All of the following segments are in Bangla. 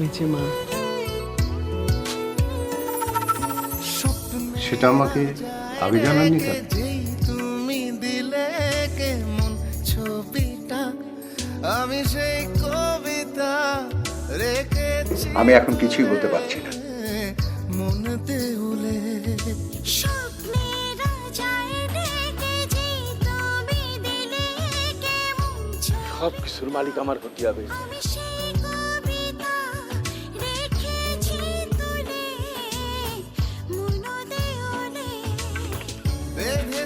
হয়েছে মা। সেটা আমাকে আগে জানাননি কেন? তুমি দিলে কেমন ছবিটা, আমি সেই কবিতা রেখেছি। আমি এখন কিছুই বলতে পারছি না। মনতে উলে সব কিছুর মালিক আমার হতে হবে।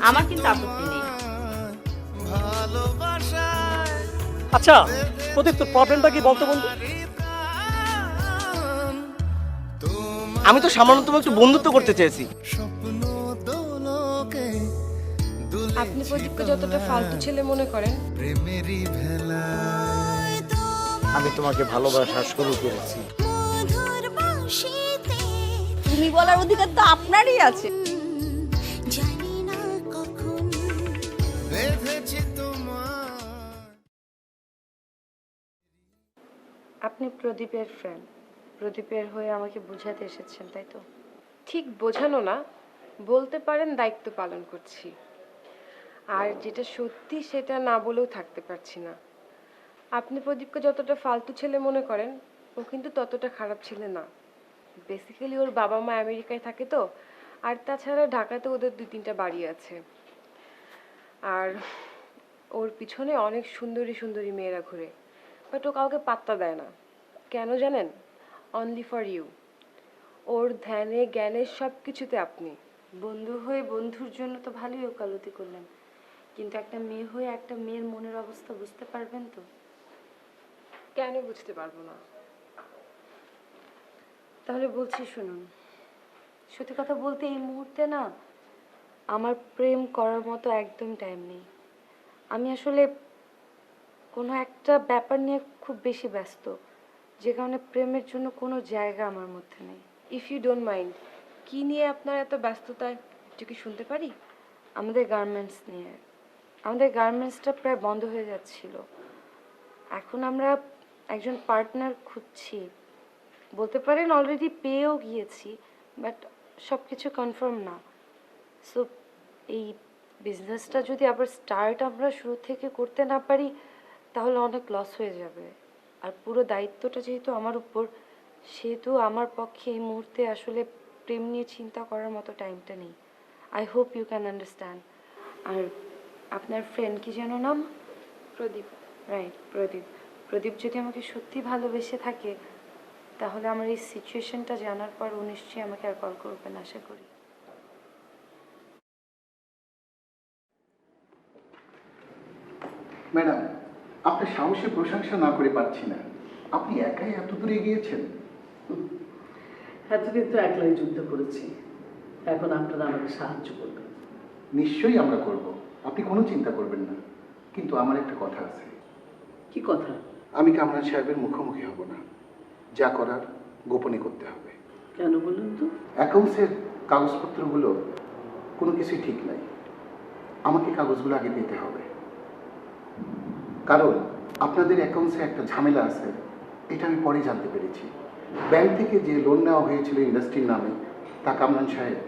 আমার কিন্তু আপত্তি নেই। ভালোবাসায় আচ্ছা প্রদীপ, তোর প্রবলেমটা কি বলতো বন্ধু? আমি তো সামান্যতম একটু বন্ধুত্ব করতে চেয়েছি। স্বপ্ন দোলকে আপনি প্রদীপকে যতটা ফালতু ছেলে মনে করেন, প্রেমেরই ভেলা আমি তোমাকে ভালোবাসা শুরু করেছি। তুমি বলার অধিকার তো আপনারই আছে। বেঁধেছি তোমার। আপনি প্রদীপের ফ্রেন্ড, প্রদীপের হয়ে আমাকে বোঝাতে এসেছেন, তাই তো? ঠিক বোঝানো না, বলতে পারেন দায়িত্ব পালন করছি। আর যেটা সত্যি সেটা না বলেও থাকতে পারছি না। আপনি প্রদীপকে যতটা ফালতু ছেলে মনে করেন, ও কিন্তু ততটা খারাপ ছেলে না। বেসিক্যালি ওর বাবা মা আমেরিকায় থাকে তো, আর তাছাড়া ঢাকাতে ওদের 2-3টা বাড়ি আছে। আর ওর পিছনে অনেক সুন্দরী সুন্দরী মেয়েরা ঘুরে, বাট ও কাউকে পাত্তা দেয় না। কেন জানেন? Only for you. ওর ধ্যানে জ্ঞানে সব কিছুতে আপনি। বন্ধু হয়ে বন্ধুর জন্য তো ভালোই ওকালতি করলেন, কিন্তু একটা মেয়ে হয়ে একটা মেয়ের মনের অবস্থা বুঝতে পারবেন তো? কেন বুঝতে পারবো না? তাহলে বলছি শুনুন, সত্যি কথা বলতে এই মুহূর্তে না আমার প্রেম করার মতো একদম টাইম নেই। আমি আসলে কোনো একটা ব্যাপার নিয়ে খুব বেশি ব্যস্ত, যে কারণে প্রেমের জন্য কোনো জায়গা আমার মধ্যে নেই। ইফ ইউ ডোন্ট মাইন্ড, কি নিয়ে আপনার এত ব্যস্ততা একটু কি শুনতে পারি? আমাদের গার্মেন্টস নিয়ে। আমাদের গার্মেন্টসটা প্রায় বন্ধ হয়ে যাচ্ছিল। এখন আমরা একজন পার্টনার খুঁজছি, বলতে পারেন অলরেডি পেয়েও গিয়েছি, বাট সব কিছু কনফার্ম না। সো এই বিজনেসটা যদি আবার স্টার্ট আমরা শুরু থেকে করতে না পারি, তাহলে অনেক লস হয়ে যাবে। আর পুরো দায়িত্বটা যেহেতু আমার উপর, সেহেতু আমার পক্ষে এই মুহূর্তে আসলে প্রেম নিয়ে চিন্তা করার মতো টাইমটা নেই। I hope you can understand. আর আপনার ফ্রেন্ড কি যেন নাম? প্রদীপ। রাইট, প্রদীপ। প্রদীপ যদি আমাকে সত্যি ভালোবেসে থাকে, তাহলে আমার এই সিচুয়েশনটা জানার পর ও নিশ্চয়ই আমাকে আর কল করবেন আশা করি। ম্যাডাম, আপনার সাহসের প্রশংসা না করে পারছি না। আপনি একাই এত দূরে গিয়েছেন। এতদিন তো একলাই যুদ্ধ করেছি, এখন আপনারা আমাকে সাহায্য করবেন। নিশ্চয়ই আমরা করব, আপনি কোনো চিন্তা করবেন না। কিন্তু আমার একটা কথা আছে। কি কথা? আমি কামরান সাহেবের মুখোমুখি হব না, যা করার গোপনে করতে হবে। কেন বলুন তো? অ্যাকাউন্টসের কাগজপত্রগুলো কোনো কিছুই ঠিক নাই। আমাকে কাগজগুলো আগে পেতে হবে, কারণ আপনাদের অ্যাকাউন্টসে একটা ঝামেলা আছে। এটা আমি পরে জানতে পেরেছি। ব্যাংক থেকে যে লোন নেওয়া হয়েছিল ইন্ডাস্ট্রির নামে, তা কামরান সাহেব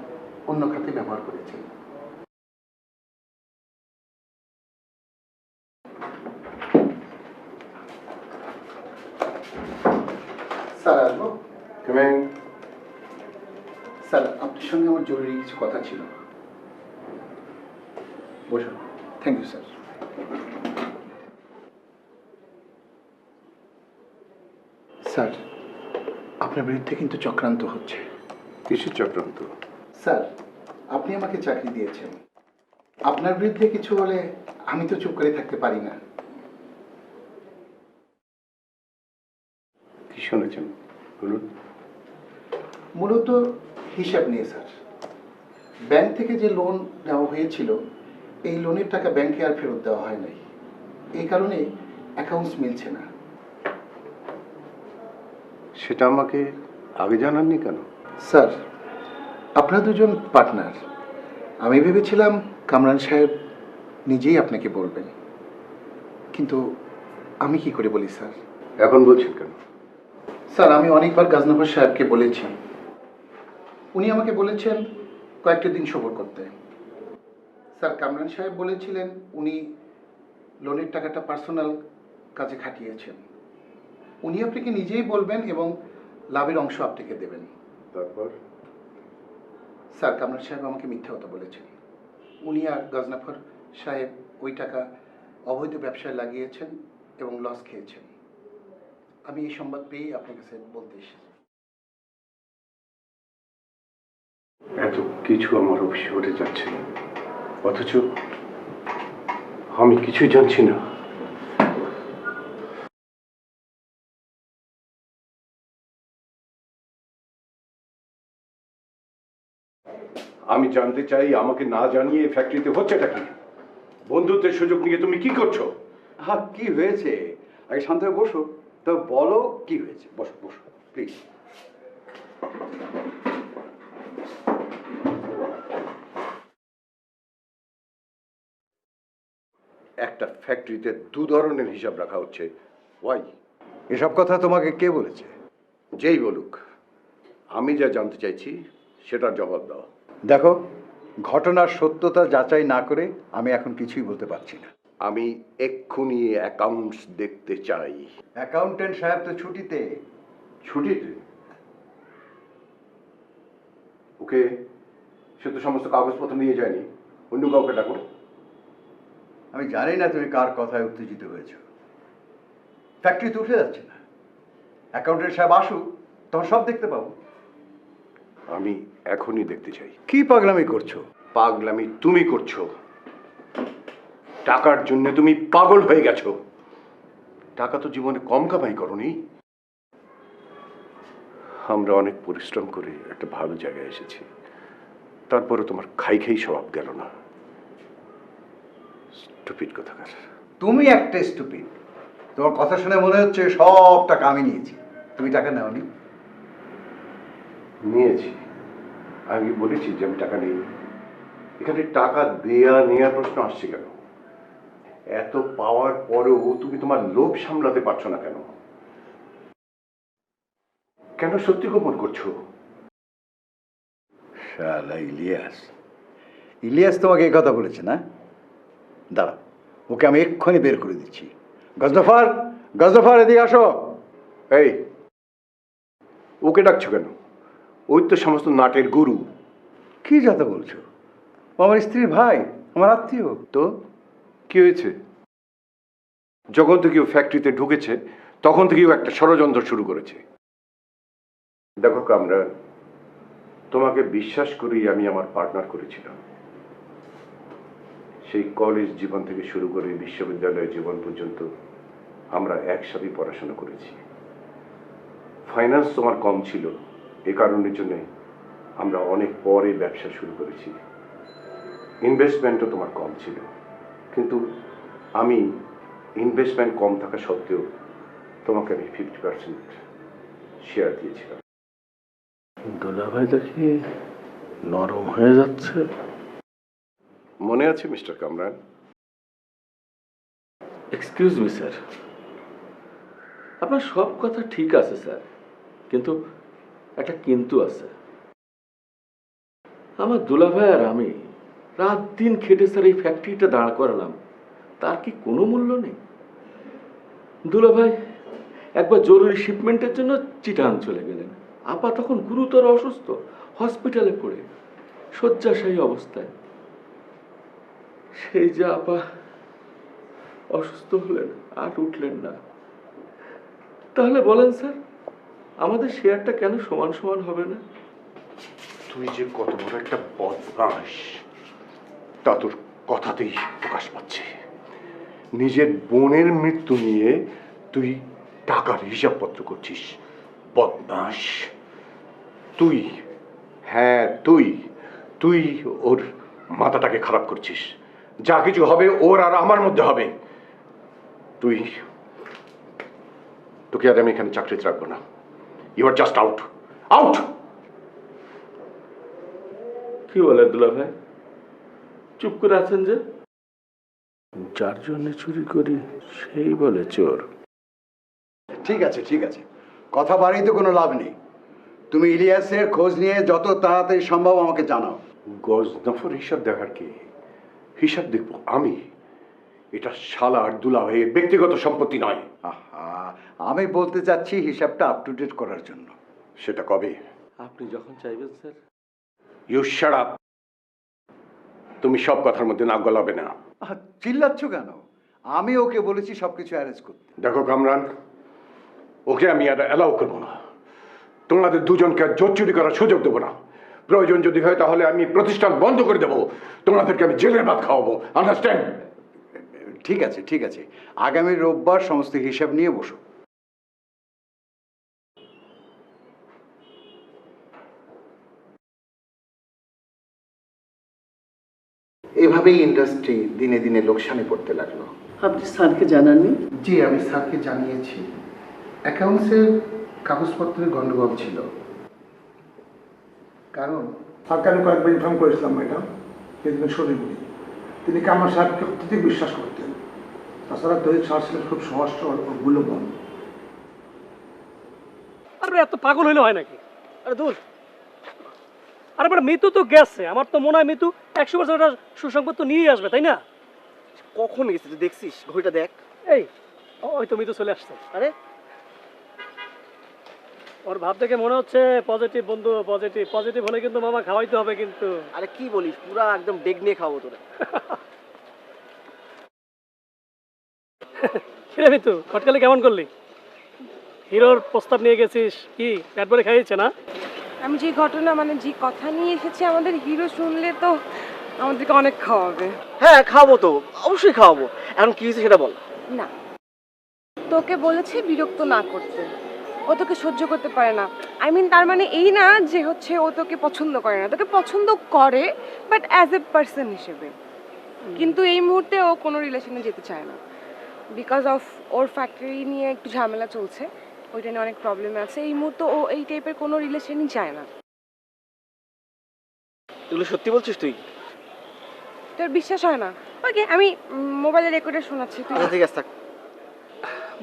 অন্য খাতে ব্যবহার করেছেন। স্যার আসবো? স্যার, আপনার সঙ্গে আমার জরুরি কিছু কথা ছিল। বসুন। Thank you sir. স্যার, আপনার বিরুদ্ধে কিন্তু চক্রান্ত হচ্ছে। কিসের চক্রান্ত? স্যার, আপনি আমাকে চাকরি দিয়েছেন, আপনার বিরুদ্ধে কিছু বলে আমি তো চুপ করে থাকতে পারি না। কি শুনেছেন বলুন। মূলত হিসাব নিয়ে স্যার। ব্যাংক থেকে যে লোন নেওয়া হয়েছিল, এই লোনের টাকা ব্যাংকে আর ফেরত দেওয়া হয় নাই। এই কারণে অ্যাকাউন্টস মিলছে না। সেটা আমাকে আগে জানাননি কেন? স্যার, আপনারা দুজন পার্টনার। আমি ভেবেছিলাম কামরান সাহেব নিজেই আপনাকে বলবেন, কিন্তু আমি কি করে বলি স্যার? এখন বলছেন কেন? স্যার আমি অনেকবার গাজনফর সাহেবকে বলেছি, উনি আমাকে বলেছেন কয়েকটা দিন সবর করতে। স্যার কামরান সাহেব বলেছিলেন উনি লোনের টাকাটা পার্সোনাল কাজে খাটিয়েছেন, উনি আপনাকে নিজেই বলবেন এবং লাভের অংশ আপনাকে দেবেন। তারপর স্যার কামরান সাহেব আমাকে মিথ্যা কথা বলেছেন, উনি আর গাজনফর সাহেব ওই টাকা অবৈধ ব্যবসায় লাগিয়েছেন এবং লস খেয়েছেন। আমি এই সংবাদ পেয়েই আপনার কাছে বলতে এসেছি। এত কিছু আমার অফিসে ঘটে যাচ্ছে, অথচ আমি কিছুই জানছি না। আমি জানতে চাই, আমাকে না জানিয়ে ফ্যাক্টরিতে হচ্ছেটা কি? বন্ধুত্বের সুযোগ নিয়ে তুমি কি করছো? হ্যাঁ, কি হয়েছে? আগে শান্ত হয়ে বসো, তবে বলো কি হয়েছে। বসো বসো প্লিজ। একটা ফ্যাক্টরিতে দু ধরনের হিসাব রাখা হচ্ছে। ওয়াই? এসব কথা তোমাকে কে বলেছে? যেই বলুক, আমি যা জানতে চাইছি সেটার জবাব দাও। দেখো, ঘটনার সত্যতা যাচাই না করে আমি এখন কিছুই বলতে পারছি না। আমি এক্ষুনি অ্যাকাউন্টস দেখতে চাই। অ্যাকাউন্টেন্ট সাহেব তো ছুটিতে। ছুটিতে? ওকে, সে তো সমস্ত কাগজপত্র নিয়ে যায়নি, অন্য কাউকে ডাকো। আমি জানি না তুমি কার কথায় উত্তেজিত হয়েছ। ফ্যাক্টরি তো উঠে যাচ্ছে না, অ্যাকাউন্টেন্ট সাহেব আসুক, তখন সব দেখতে পাবো। আমি এখনই দেখতে চাই। কি পাগলামি করছো? পাগলামি তুমি করছো। টাকার জন্য তুমি পাগল হয়ে গেছো। টাকা তো জীবনে কম কামাই করনি। আমরা অনেক পরিশ্রম করে একটা ভালো জায়গায় এসেছি, তারপরে তোমার খাই খাই স্বভাব গেল না। স্টুপিড কথাকার। তুমি একটা স্টুপিড। তোমার কথা শুনে মনে হচ্ছে সব টাকা আমি নিয়েছি। তুমি টাকা নেওনি। নিয়েছি। আমি বলেছি যে আমি টাকা নেই। এখানে টাকা দেয়া নেওয়ার প্রশ্ন আসছে কেন? এত পাওয়ার পরেও তুমি তোমার লোভ সামলাতে পারছো না কেন? কেন সত্যি গোপন করছো? শালা ইলিয়াস। ইলিয়াস তোমাকে এই কথা বলেছে না? দাঁড়া, ওকে আমি এক্ষুনি বের করে দিচ্ছি। গজনফর, গজনফর এদিকে আসো। এই, ওকে ডাকছো কেন? ওই তো সমস্ত নাটের গুরু। কি যাতা বলছো? ও আমার স্ত্রীর ভাই, আমার আত্মীয়। তো কি হয়েছে? যখন থেকে ও ফ্যাক্টরিতে ঢুকেছে তখন থেকেও একটা ষড়যন্ত্র শুরু করেছে। দেখো কামরান, তোমাকে বিশ্বাস করেই আমি আমার পার্টনার করেছিলাম। সেই কলেজ জীবন থেকে শুরু করে বিশ্ববিদ্যালয় জীবন পর্যন্ত আমরা একসাথে পড়াশোনা করেছি। ফাইন্যান্স তোমার কম ছিল, এ কারণের জন্য আমরা অনেক পরে ব্যবসা শুরু করেছি। ইনভেস্টমেন্টও তোমার কম ছিল, কিন্তু আমি ইনভেস্টমেন্ট কম থাকা সত্ত্বেও তোমাকে আমি 50% শেয়ার দিয়েছিলাম। দুলাভাই দেখি নরম হয়ে যাচ্ছে। মনে আছে mister Kamran? Excuse me sir, আপনার সব কথা ঠিক আছে স্যার, কিন্তু একটা কিন্তু আছে। আমার দুলাভাই আর আমি রাত দিন খেটে স্যার এই ফ্যাক্টরিটা দাঁড় করালাম, তার কি কোনো মূল্য নেই? দুলাভাই একবার জরুরি শিপমেন্টের জন্য চিটাং চলে গেলেন। আপা তখন গুরুতর অসুস্থ, হসপিটালে পড়ে শয্যাশায়ী অবস্থায়। সেই যে আপা অসুস্থ হলেন আর উঠলেন না। তাহলে বলেন স্যার, আমাদের শেয়ারটা কেন সমান সমান হবে না? তুই যে কত বড় একটা বদমাশ তা তোর কথাতেই প্রকাশ পাচ্ছে। নিজের বোনের মৃত্যু নিয়ে তুই টাকার হিসাবপত্র করছিস। বদমাশ তুই। হ্যাঁ তুই, তুই ওর মাথাটাকে খারাপ করছিস। যা কিছু হবে ওর আর আমার মধ্যে হবে। তুই, তোকে আর আমি এখানে চাকরিতে রাখবো না। You are just out, out. কি বলে দুলাভাই, চুপ করে আছেন যে? যার জন্য চুরি করি সেই বলে চোর। ঠিক আছে, ঠিক আছে, কথা বাড়িতে কোনো লাভ নেই। তুমি ইলিয়াসের খোঁজ নিয়ে যত তাড়াতাড়ি সম্ভব আমাকে জানাও। গজনফর হিসাব দেখার কি? হিসাব দেখবো আমি? এটা শালার দুলাভাইয়ের ব্যক্তিগত সম্পত্তি নয়। আহা, আমি বলতে চাচ্ছি হিসাবটা আপ টু ডেট করার জন্য। সেটা কবে? আপনি যখন চাইবেন স্যার। You shut up. তুমি সব কথার মধ্যে নাক গলাবে না। চিল্লাচ্ছ কেন? আমি ওকে বলেছি সবকিছু অ্যারেঞ্জ করতে। দেখো কামরান, ওকে আমি আর অ্যালাউ করবো না। তোমাদের দুজনকে আর জোর চুরি করার সুযোগ দেবো না। প্রয়োজন যদি হয় তাহলে আমি প্রতিষ্ঠান বন্ধ করে দেবো। তোমাদেরকে আমি জেলের ভাত খাওয়াবো। আন্ডারস্ট্যান্ড? ঠিক আছে, ঠিক আছে, আগামী রোববার সমস্ত হিসাব নিয়ে বসো। এভাবেই ইন্ডাস্ট্রি দিনে দিনে লোকসানে পড়তে লাগলো। আপনি স্যারকে জানাননি? জি, আমি স্যারকে জানিয়েছি। অ্যাকাউন্টসের কাগজপত্রের গন্ডগোল ছিল। কারণ স্যারকে আমি কয়েকবার ইনফর্ম করেছিলাম ম্যাডাম, কিন্তু শোনেননি। তিনি কামাল সাহেবকে অত্যধিক বিশ্বাস করতেন। তাছাড়া তহিদ স্যার ছিলেন খুব সহজ সরল ও মূল্যবান। আরে এত পাগল হইলে হয় নাকি? আরে দূর। আরে বড় মিতু তো গেছে, আমার তো মনে হয় মিতু 100% একটা সুসংবাদ তো নিয়েই আসবে, তাই না? কখন গেছে তুই দেখছিস? ঘড়িটা দেখ। এই ওই তো মিতু চলে আসছে। আরে ওর ভাব দেখে মনে হচ্ছে পজিটিভ বন্ধু, পজিটিভ পজিটিভ হলে কিন্তু মামা খাওয়াইতে হবে কিন্তু। আরে কি বলিস, পুরা একদম ডেক নিয়ে খাবো তোরা। কিরে মিতু, খটকালে কেমন করলি? হিরোর প্রস্তাব নিয়ে গেছিস, কি পেট ভরে খাইয়েছে না? আমি যে ঘটনা মানে যে কথা নিয়ে এসেছি, আমাদের হিরো শুনলে তো আমাদেরকে অনেক খাওয়াবে। হ্যাঁ খাওয়াবো তো, অবশ্যই খাওয়াবো। এখন কি হয়েছে সেটা বল। না, তোকে বলেছে বিরক্ত না করতে। ও তোকে সহ্য করতে পারে না। আই মিন তার মানে এই না যে হচ্ছে ও তোকে পছন্দ করে না, তোকে পছন্দ করে বাট অ্যাজ এ পার্সন হিসেবে। কিন্তু এই মুহূর্তে ও কোনো রিলেশনে যেতে চায় না, বিকজ অফ ওর ফ্যাক্টরি নিয়ে একটু ঝামেলা চলছে, ওইটা নিয়ে অনেক প্রবলেম আছে। এই মুহূর্তে ও এই টাইপের কোনো রিলেশনই চায় না। এগুলো সত্যি বলছিস তুই? তোর বিশ্বাস হয় না? ওকে, আমি মোবাইলে রেকর্ডে শোনাচ্ছি। তুই আচ্ছা ঠিক আছে, থাক।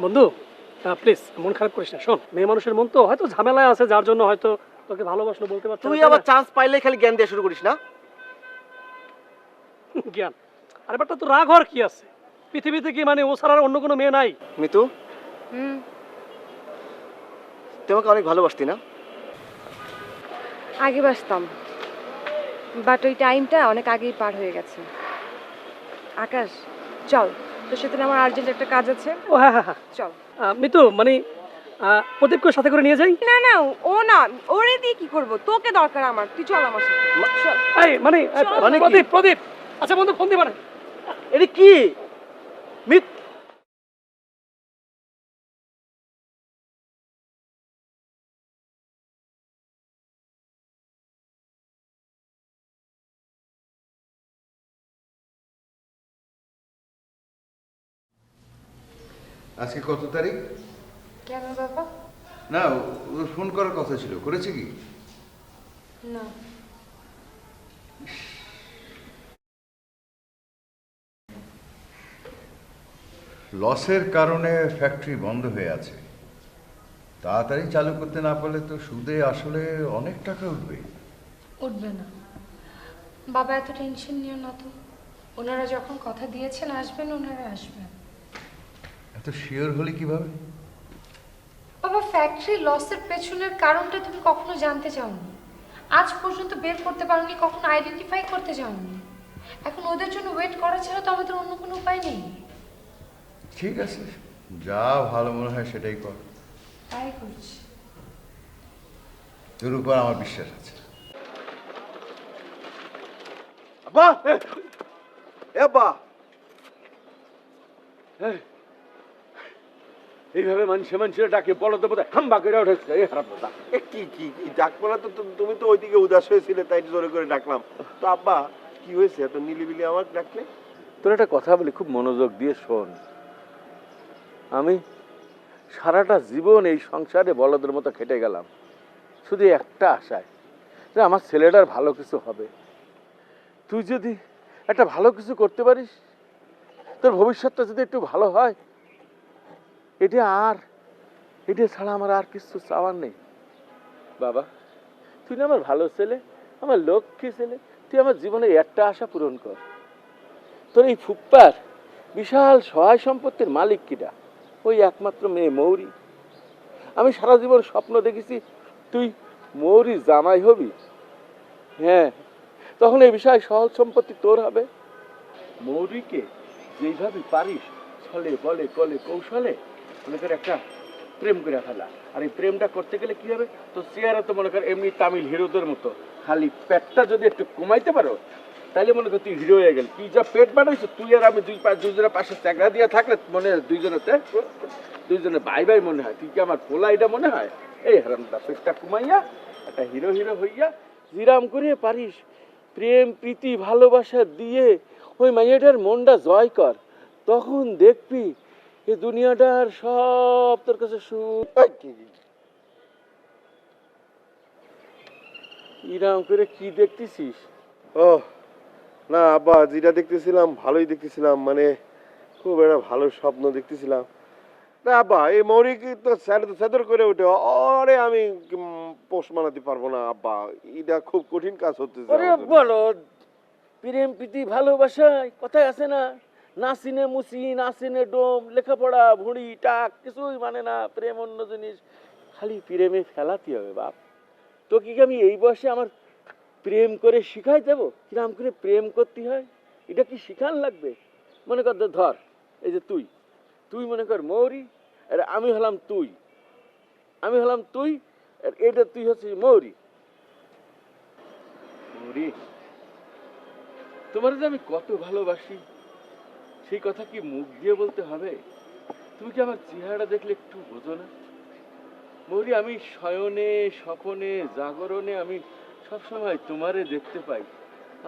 বন্ধু প্লিজ মন খারাপ করিস না। শোন, মেয়ে মানুষের মন তো হয়তো ঝামেলায় আছে, যার জন্য হয়তো তোকে ভালোবাসলো বলতে পারছিস। তুই আবার চান্স পাইলে খালি জ্ঞান দিয়ে শুরু করিস না। জ্ঞান? আরে বাট তো রাগ হওয়ার কি আছে? পৃথিবীতে কি মানে ও ছাড়া আর অন্য কোনো মেয়ে নাই? মিতু, হুম, তুই আমাকে অনেক ভালোবাসতি না? আগে বাসতাম, বাট ওই টাইমটা অনেক আগেই পার হয়ে গেছে। আকাশ, চল, তোর সাথে আমার আর্জেন্ট একটা কাজ আছে। ও হ্যাঁ হ্যাঁ হ্যাঁ, চল। মিতু মানে প্রদীপকে সাথে করে নিয়ে যাই। না না, ও না, ওরে দিয়ে কি করব? তোকে দরকার আমার, তুই চল আমার সাথে। চল। এই মানে মানে কি? প্রদীপ প্রদীপ আচ্ছা বন্ধু ফোন দিবা না। এটা কি মিত? আজকে কত তারিখ? কেন বাবা? না, ওর ফোন করার কথা ছিল, করেছে কি? না। লসের কারণে ফ্যাক্টরি বন্ধ হয়ে আছে। তাড়াতাড়ি চালু করতে না পারলে তো সুদে আসলে অনেক টাকা উঠবে। উঠবে না বাবা, এত টেনশন নিও না তো। ওনারা যখন কথা দিয়েছেন আসবেন, ওনারা আসবেন। এত শিওর হলে কিভাবে? বাবা, ফ্যাক্টরি লসের পেছনের কারণটা তুমি কখনো জানতে চাওনি, আজ পর্যন্ত বের করতে পারোনি, কখনো আইডেন্টিফাই করতে চাওনি। এখন ওদের জন্য ওয়েট করা ছাড়া তো আমাদের অন্য কোনো উপায় নেই। ঠিক আছে, যা ভালো মনে হয় সেটাই কর। তাই করছি। তোর উপর আমার বিশ্বাস আছে। আব্বা, এ আব্বা, এইভাবে মানুষের ডাকে বলো তো বোধহয় হাম্বা করে উঠেছে। এই খারাপ কথা। কি কি কি ডাকবো না তো? তুমি তো ওইদিকে উদাস হয়েছিলে, তাই জোরে করে ডাকলাম। তো আব্বা কি হয়েছে এত নিলিবিলি আমার ডাকলে? তোর একটা কথা বলি, খুব মনোযোগ দিয়ে শোন। আমি সারাটা জীবন এই সংসারে বলদের মতো খেটে গেলাম শুধু একটা আশায়, যে আমার ছেলেটার ভালো কিছু হবে। তুই যদি একটা ভালো কিছু করতে পারিস, তোর ভবিষ্যৎটা যদি একটু ভালো হয়, এটা আর এটা ছাড়া আমার আর কিছু চাওয়ার নেই। বাবা, তুই না আমার ভালো ছেলে, আমার লক্ষ্মী ছেলে, তুই আমার জীবনে একটা আশা পূরণ কর। তোর এই ফুপ্পার বিশাল সহায় সম্পত্তির মালিক কিটা? ওই একমাত্র মেয়ে মৌরি। আমি সারা জীবন স্বপ্ন দেখেছি তুই মৌরি জামাই হবি। হ্যাঁ, তখন এই বিষয় সহজ সম্পত্তি তোর হবে। মৌরিকে যেইভাবে পারিস ছলে বলে কলে কৌশলে মনে করে একটা প্রেম করে ফেলা। আর এই প্রেমটা করতে গেলে কি হবে, তো চেয়ারে তো মনে কর এমনি তামিল হিরোদের মতো, খালি পেটটা যদি একটু কমাইতে পারো তাহলে মনে কর তুই হিরো হয়ে গেল। কি যা পেট বানাইছো তুই আর আমি, দুজনের পাশে চ্যাংড়া দিয়ে থাকলে মনে হয় দুইজনে বাই বাই মনে হয়। তুই কি আমার পোলা এটা মনে হয়? এই হারামটা পেটটা কমাইয়া একটা হিরো হিরো হইয়া জিরাম করিয়ে পারিস প্রেম প্রীতি ভালোবাসা দিয়ে ওই মাইয়াটার মনটা জয় কর, তখন দেখবি এই দুনিয়াটার সব তোর কাছে ইরাম করে কি দেখতেছিস? ও না আব্বা, যেটা দেখতেছিলাম ভালোই দেখতেছিলাম, মানে খুব একটা ভালো স্বপ্ন দেখতেছিলাম। না আব্বা, এই মৌরি কি তো স্যাদর করে উঠে, আরে আমি পোষ মানাতে পারবো না আব্বা, এটা খুব কঠিন কাজ হতেছে। বলো প্রেম প্রীতি ভালোবাসায় কথায় আছে না, নাসিনে মুসি নাসিনে ডোম, লেখাপড়া ভুঁড়ি টাক কিছুই মানে না, প্রেম অন্য জিনিস, খালি প্রেমে ফেলাতে হবে। বাপ, তো কি আমি এই বয়সে আমার প্রেম করে শিখাই দেবো কিরাম করে প্রেম করতে হয়? এটা কি শিখান লাগবে? মনে কর ধর, এই যে তুই মনে কর মৌরি, আর আমি হলাম তুই, আর এটা তুই হচ্ছিস মৌরি। মৌরি, তোমার যে আমি কত ভালোবাসি সেই কথা কি মুখ দিয়ে বলতে হবে? তুমি কি আমার চেহারা দেখলে একটু বোঝো না? মৌরি, আমি শয়নে স্বপনে জাগরণে আমি সবসময় তোমারে দেখতে পাই।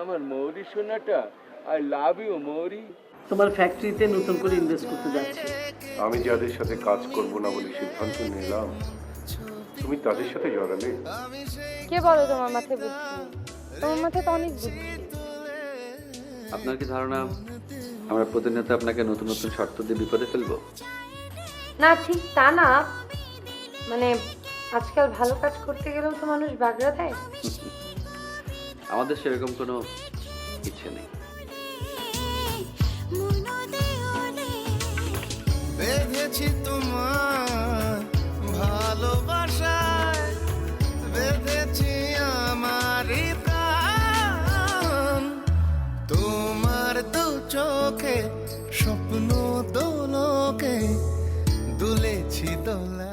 আমার মৌরি সোনাটা, আই লাভ ইউ মৌরি। তোমার ফ্যাক্টরিতে নতুন করে ইনভেস্ট করতে যাচ্ছি। আমি যাদের সাথে কাজ করব না বলে সিদ্ধান্ত নিলাম, তুমি তাদের সাথে জড়ালে। কে বলো তোমার মাথায় বুদ্ধি নেই? তোমার মাথায় তো অনেক বুদ্ধি। আপনার কি ধারণা আমরা প্রতিনিয়ত আপনাকে নতুন নতুন শর্ত দিয়ে বিপদে ফেলবো? না, ঠিক তা না, মানে আজকাল ভালো কাজ করতে গেলেও তো মানুষ বাগড়া দেয়। আমাদের সেরকম কোনো ইচ্ছে নেই। বেঁধেছি তোমার ভালোবাসায়, বেঁধেছি আমারই প্রাণ, তোমার দু চোখে স্বপ্ন দোলকে দুলেছি দোলা।